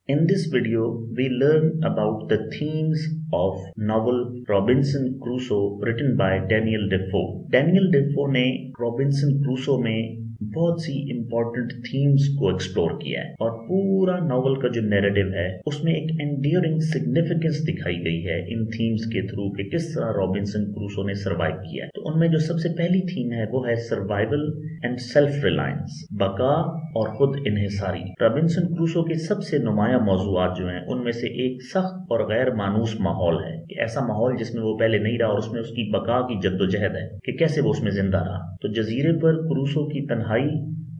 In this video, we learn about the themes of novel Robinson Crusoe written by Daniel Defoe. Daniel Defoe ने Robinson Crusoe में बहुत सी important themes को explore किया है और पूरा नॉवल का जो नैरेटिव है उसमें एक एंड्यूरिंग सिग्निफिकेंस दिखाई गई है इन थीम्स के थ्रू कि किस तरह रॉबिन्सन क्रूसो ने सर्वाइव किया है। तो उनमें जो सबसे पहली थीम है वो है सर्वाइवल एंड सेल्फ रिलायंस, बका और खुद इन्हिसारी। रॉबिन्सन क्रूसो के सबसे नुमाया मौजूआत जो हैं उनमें से एक सख्त और गैर मानूस माहौल है, ऐसा माहौल जिसमें वो पहले नहीं रहा और उसमें उसकी बका की जद्दोजहद है कि कैसे वो उसमें जिंदा रहा। तो जजीरे पर क्रूसो की तन्हाई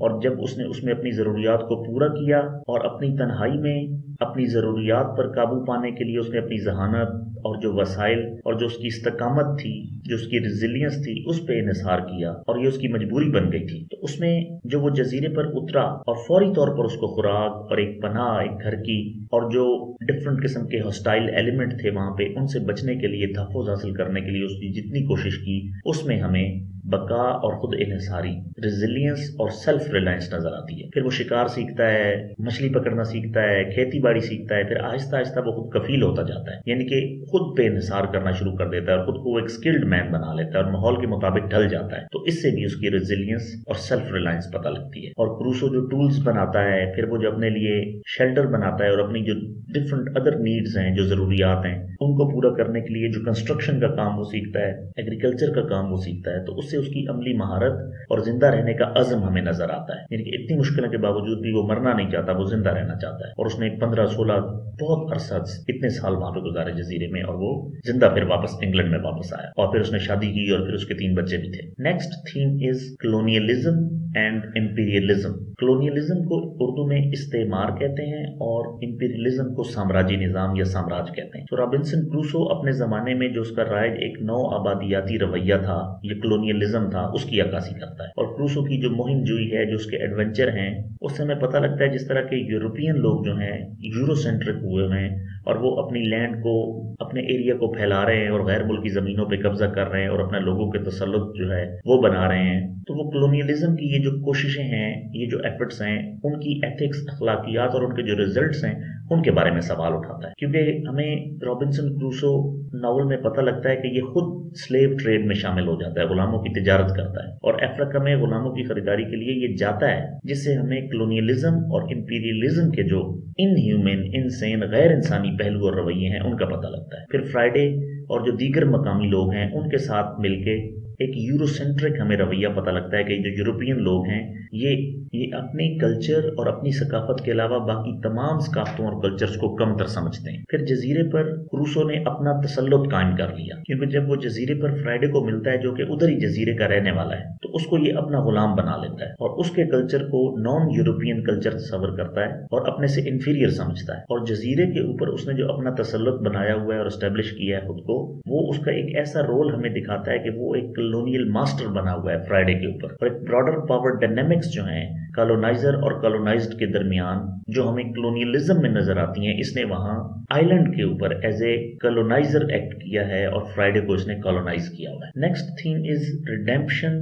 और जब उसने उसमें अपनी ज़रूरियात को पूरा किया और अपनी तन्हाई में अपनी ज़रूरियात पर काबू पाने के लिए उसने अपनी जहानत और जो वसाइल और जो उसकी इस्तकामत थी, जो उसकी रिजिलियंस थी, उस पे इन्हिसार किया और ये उसकी मजबूरी बन गई थी। तो उसमें जो वो जजीरे पर उतरा और फौरी तौर पर उसको खुराक और एक पनाह, एक घर की और जो डिफरेंट किस्म के हॉस्टाइल एलिमेंट थे वहां पे, उनसे बचने के लिए, तहफ़्फ़ुज़ हासिल करने के लिए उसकी जितनी कोशिश की उसमें हमें बका और खुद इन्हिसारी, रिजिलियंस और सेल्फ रिलायंस नजर आती है। फिर वो शिकार सीखता है, मछली पकड़ना सीखता है, खेती बाड़ी सीखता है, फिर आहिस्ता आहिस्ता वो खुद कफील होता जाता है, यानी कि खुद पे इन्हिसार करना शुरू कर देता है और खुद को एक स्किल्ड मैन बना लेता है और माहौल के मुताबिक ढल जाता है। तो इससे भी उसकी रिजिलियंस और सेल्फ रिलायंस पता लगती है। और क्रूसो जो टूल्स बनाता है, फिर वो जो अपने लिए शेल्टर बनाता है और अपनी जो डिफरेंट अदर नीड्स हैं, जो जरूरियात हैं, उनको पूरा करने के लिए जो कंस्ट्रक्शन का काम वो सीखता है, एग्रीकल्चर का काम वो सीखता है, तो उससे उसकी अमली महारत और जिंदा रहने का अज़म हमें नजर आता है। यानी कि इतनी मुश्किलों के बावजूद भी वो मरना नहीं चाहता, वो जिंदा रहना चाहता है। और उसने 15-16 बहुत अरसा, इतने साल वहां पे गुजारे जजीरे में और वो जिंदा फिर वापस इंग्लैंड में वापस आया और फिर उसने शादी की और फिर उसके 3 बच्चे भी थे। Next theme is colonialism and imperialism. Colonialism को उर्दू में इस्तेमार कहते हैं और इंपीरियलिज्म को साम्राज्य निजाम या साम्राज्य कहते हैं। तो रॉबिन्सन क्रूसो अपने जमाने में जो उसका राइज एक नौ आबादियाती रवैया था, ये कलोनियलिज्म था, उसकी अक्कासी करता है। और क्रूसो की जो मुहिम जुई है, जो उसके एडवेंचर हैं, उससे हमें पता लगता है जिस तरह के यूरोपियन लोग जो हैं यूरोसेंट्रिक हुए हैं और वो अपनी लैंड को, अपने एरिया को फैला रहे हैं और गैर मुल्की जमीनों पे कब्जा कर रहे हैं और अपने लोगों के तसल्लुत जो है वो बना रहे हैं। तो वो कलोनियलिज्म की ये जो कोशिशें हैं, ये जो एफर्ट्स हैं, उनकी एथिक्स, अखलाकियात और उनके जो रिजल्ट्स हैं उनके बारे में सवाल उठाता है। क्योंकि हमें रॉबिन्सन क्रूसो नॉवल में पता लगता है कि ये खुद स्लेव ट्रेड में शामिल हो जाता है, गुलामों की तिजारत करता है और अफ्रीका में गुलामों की खरीदारी के लिए ये जाता है, जिससे हमें कलोनियलिज्म और इंपीरियलिज्म के जो इनह्यूमन, इनसेन, गैर इंसानी पहलू और रवैये हैं उनका पता लगता है। फिर फ्राइडे और जो दीगर मकामी लोग हैं उनके साथ मिलके एक यूरोसेंट्रिक हमें रवैया पता लगता है कि जो यूरोपियन लोग हैं ये अपने कल्चर और अपनी सकाफत के अलावा बाकी तमाम सकाफतों और कल्चर्स को कमतर समझते हैं। फिर जजीरे पर क्रूसो ने अपना तसल्लुत कायम कर लिया, क्योंकि जब वो जजीरे पर फ्राइडे को मिलता है जो कि उधर ही जजीरे का रहने वाला है, तो उसको ये अपना गुलाम बना लेता है और उसके कल्चर को नॉन यूरोपियन कल्चर तस्वर करता है और अपने से इंफीरियर समझता है। और जजीरे के ऊपर उसने जो अपना तसल्लुत बनाया हुआ है और एस्टेब्लिश किया है खुद को, वो उसका एक ऐसा रोल हमें दिखाता है कि वो एक कॉलोनियल मास्टर बना हुआ है फ्राइडे के ऊपर। और एक ब्रॉडर पावर डायनेमिक्स जो है कॉलोनाइजर और कॉलोनाइज्ड के दरमियान जो हमें कॉलोनियलिज्म में नजर आती हैं, इसने वहां आइलैंड के ऊपर एज ए कॉलोनाइजर एक्ट किया है और फ्राइडे को इसने कॉलोनाइज किया हुआ है। Next theme is redemption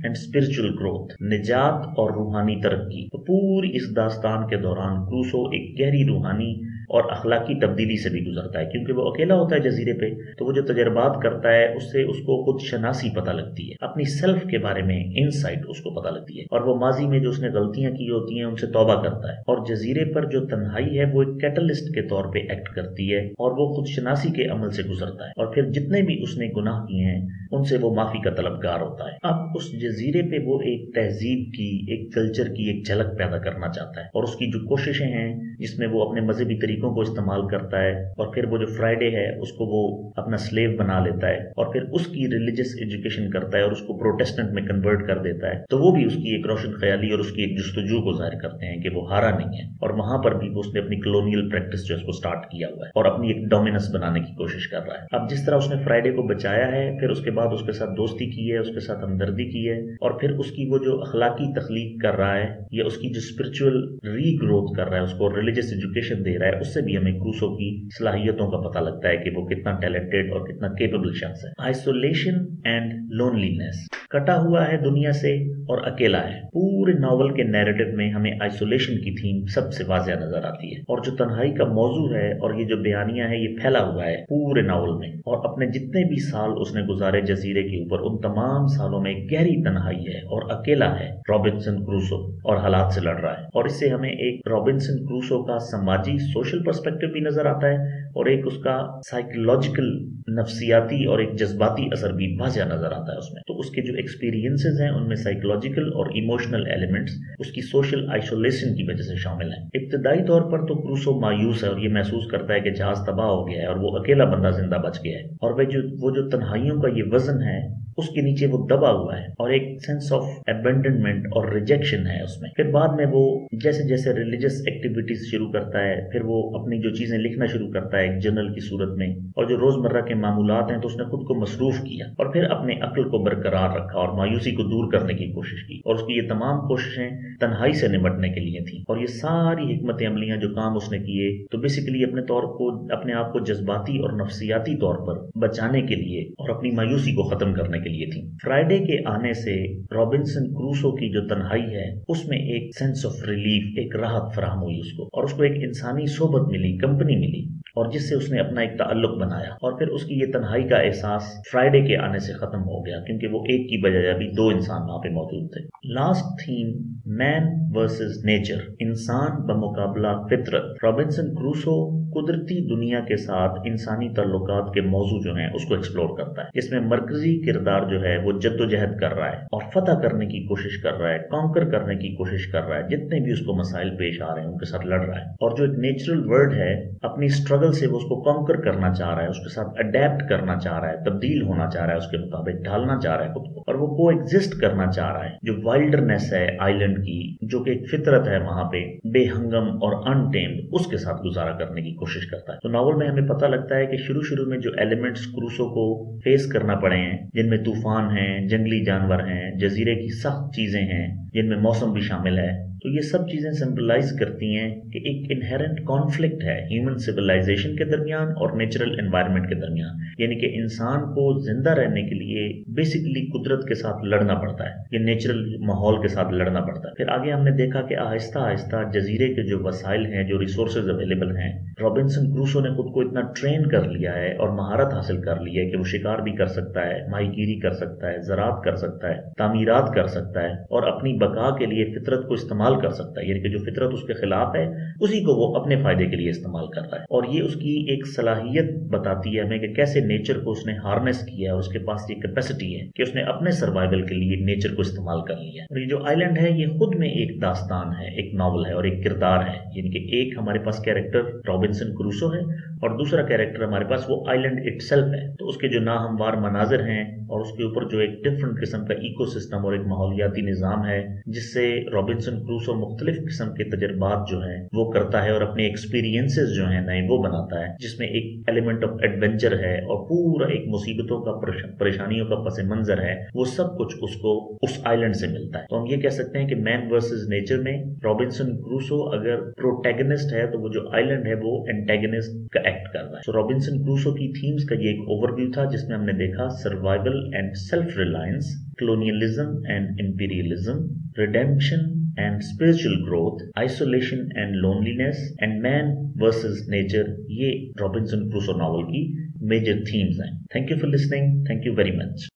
and spiritual growth, निजात और रूहानी तरक्की। तो पूरी इस दास्तान के दौरान क्रूसो एक गहरी रूहानी और अखलाकी तब्दीली से भी गुजरता है, क्योंकि वो अकेला होता है जजीरे पे, तो वो जो तजर्बात करता है उससे उसको खुद शनासी पता लगती है, अपनी सेल्फ के बारे में इनसाइट उसको पता लगती है और वो माजी में जो उसने गलतियां की होती हैं उनसे तौबा करता है। और जजीरे पर जो तन्हाई है वो एक कैटलिस्ट के तौर पे एक्ट करती है और वो खुद शनासी के अमल से गुजरता है और फिर जितने भी उसने गुनाह किए हैं उनसे वो माफी का तलबगार होता है। अब उस जजीरे पे वो एक तहजीब की, एक कल्चर की एक झलक पैदा करना चाहता है और उसकी जो कोशिशें हैं जिसमें वो अपने मजहबी तरीकों को इस्तेमाल करता है और फिर वो जो फ्राइडे है उसको वो अपना स्लेव बना लेता है और फिर उसकी रिलीजियस एजुकेशन करता है और उसको प्रोटेस्टेंट में कन्वर्ट कर देता है। तो वो भी उसकी एक रोशन ख्याली और उसकी एक जुस्तजू को जाहिर करते हैं कि वो हारा नहीं है और वहां पर भी उसने अपनी कॉलोनियल प्रैक्टिस जो है उसको स्टार्ट किया हुआ है और अपनी एक डोमिनेंस बनाने की कोशिश कर रहा है। अब जिस तरह उसने फ्राइडे को बचाया है, फिर उसके बाद उसके साथ दोस्ती की है, उसके साथ हमदर्दी की है और फिर उसकी वो जो अखलाकी तख्लीक कर रहा है या उसकी जो स्पिरिचुअल रीग्रोथ कर रहा है, उसको रिलीजियस एजुकेशन दे रहा है, उससे भी हमें क्रूसो की सलाहियतों का पता लगता है कि वो कितना टैलेंटेड और कितना केपेबल शख्स है। आइसोलेशन एंड लोनलीनेस, कटा हुआ है दुनिया से और अकेला है। पूरे नॉवल के नैरेटिव में हमें आइसोलेशन की थीम सबसे वाज़िह नजर आती है, और जो तन्हाई का मौजू है और ये जो बयानिया है ये फैला हुआ है पूरे नॉवल में। और अपने जितने भी साल उसने गुजारे जजीरे के ऊपर, उन तमाम सालों में गहरी तन्हाई है और अकेला है रॉबिन्सन क्रूसो और हालात से लड़ रहा है। और इससे हमें एक रॉबिन्सन क्रूसो का समाजी सोशल पर्सपेक्टिव भी नजर आता है और एक उसका साइकोलॉजिकल नफ्सियाती और एक जज्बाती असर भी वाज़िह नजर आता है उसमें। तो उसके जो एक्सपीरियंसेस हैं उनमें साइकोलॉजिकल और इमोशनल एलिमेंट्स उसकी सोशल आइसोलेशन की वजह से शामिल हैं। इब्तदाई तौर पर तो क्रूसो मायूस है और ये महसूस करता है कि जहाज तबाह हो गया है और वो अकेला बंदा जिंदा बच गया है, और वो जो तन्हाइयों का ये वजन है उसके नीचे वो दबा हुआ है और एक सेंस ऑफ अबेंडनमेंट और रिजेक्शन है उसमें। फिर बाद में वो जैसे जैसे रिलीजियस एक्टिविटीज शुरू करता है, फिर वो अपनी जो चीजें लिखना शुरू करता है एक जर्नल की सूरत में, और जो रोजमर्रा के मामूलात हैं तो उसने खुद को मसरूफ किया और फिर अपने अक्ल को बरकरार रखा और मायूसी को दूर करने की कोशिश की। और उसकी ये तमाम कोशिशें तन्हाई से निपटने के लिए थी, और ये सारी हिकमत अमलियां जो काम उसने किए तो बेसिकली अपने आप को जज्बाती और नफ्सियाती तौर पर बचाने के लिए और अपनी मायूसी को खत्म करने के लिए थी। फ्राइडे के आने से रॉबिन्सन क्रूसो की जो तन्हाई है उसमें एक सेंस ऑफ रिलीफ, एक राहत फराहम हुई उसको, और उसको एक इंसानी सोबत मिली, कंपनी मिली, और जिससे उसने अपना एक ताल्लुक बनाया। और फिर उसकी ये तन्हाई का एहसास फ्राइडे के आने से खत्म हो गया, क्योंकि वो एक की बजाय अभी दो इंसान वहां पे मौजूद थे। Last theme, man versus nature, इंसान बमुकाबला फितरत। रॉबिन्सन क्रूसो कुदरती दुनिया के साथ इंसानी ताल्लुकात के मौजू जो हैं उसको एक्सप्लोर करता है, जिसमें मरकजी किरदार जो है वो जद्दोजहद कर रहा है और फतह करने की कोशिश कर रहा है, कॉन्कर करने की कोशिश कर रहा है, जितने भी उसको मसाइल पेश आ रहे हैं उनके साथ लड़ रहा है। और जो एक नेचुरल वर्ल्ड है अपनी स्ट्रगल से वो उसको कॉन्कर करना चाह रहा है, उसके साथ अडेप्ट करना चाह रहा है, तब्दील होना चाह रहा है, उसके मुताबिक ढालना चाह रहा है खुद को, और वो को एग्जिस्ट करना चाह रहा है। जो वाइल्डरनेस है आइलैंड की, जो कि एक फितरत है वहां पे बेहंगम और अनटेम्ड, उसके साथ गुजारा करने की कोशिश करता है। तो नॉवल में हमें पता लगता है कि शुरू में जो एलिमेंट्स क्रूसो को फेस करना पड़े हैं, जिनमें तूफान हैं, जंगली जानवर हैं, जजीरे की सख्त चीजें हैं, जिनमें मौसम भी शामिल है, तो ये सब चीजें सिंबलाइज करती हैं कि एक इनहेरेंट कॉन्फ्लिक्ट है ह्यूमन सिविलाइजेशन के दरमियान और नेचुरल एनवायरनमेंट के दरमियान। यानी कि इंसान को जिंदा रहने के लिए बेसिकली कुदरत के साथ लड़ना पड़ता है, ये नेचुरल माहौल के साथ लड़ना पड़ता है। फिर आगे हमने देखा कि आहिस्ता आहिस्ता जजीरे के जो वसाइल हैं, जो रिसोर्सेज अवेलेबल हैं, रॉबिन्सन क्रूसो ने खुद को इतना ट्रेन कर लिया है और महारत हासिल कर ली है कि वो शिकार भी कर सकता है, माहीगीरी कर सकता है, ज़राअत कर सकता है, तामीरात कर सकता है, और अपनी बका के लिए फितरत को इस्तेमाल कर सकता है। यानी कि जो फितरत उसके खिलाफ है उसी को वो अपने फायदे के लिए इस्तेमाल कर रहा है। और ये उसकी एक सलाहियत बताती है हमें कि कैसे नेचर को उसने हार्नेस किया है, उसके पास ये कैपेसिटी है कि उसने अपने सर्वाइवल के लिए नेचर को इस्तेमाल कर लिया। और ये जो आइलैंड है ये खुद में एक दास्तान है, एक नॉवल है और एक किरदार है। यानी कि एक हमारे पास कैरेक्टर रॉबिन्सन क्रूसो है और दूसरा कैरेक्टर हमारे पास वो आइलैंड इटसेल्फ है। तो उसके जो नाहमवार मनाजिर हैं और उसके ऊपर जो एक डिफरेंट किस्म का इकोसिस्टम और एक माहौलियाती निज़ाम है, जिससे रॉबिन्सन क्रूसो मुख्तलिफ किस्म के तजर्बात जो हैं वो करता है और अपने एक्सपीरियंसेस जो हैं नए वो बनाता है, जिसमें एक एलिमेंट ऑफ एडवेंचर है और पूरा एक मुसीबतों का परेशानियों का पस मंजर है, वो सब कुछ उसको उस आइलैंड से मिलता है। तो हम ये कह सकते हैं कि मैन वर्सेस नेचर में रॉबिन्सन क्रूसो अगर प्रोटैगनिस्ट है तो वो जो आइलैंड है वो एंटेगनिस्ट का एक्ट कर रहा है। तो रॉबिन्सन क्रूसो की थीम्स का ये एक ओवरव्यू था जिसमें हमने देखा survival and self reliance, colonialism and imperialism, redemption and spiritual growth, isolation and loneliness, and man versus nature, ये रॉबिन्सन क्रूसो नॉवल की मेजर थीम्स हैं। Thank you for listening, thank you very much.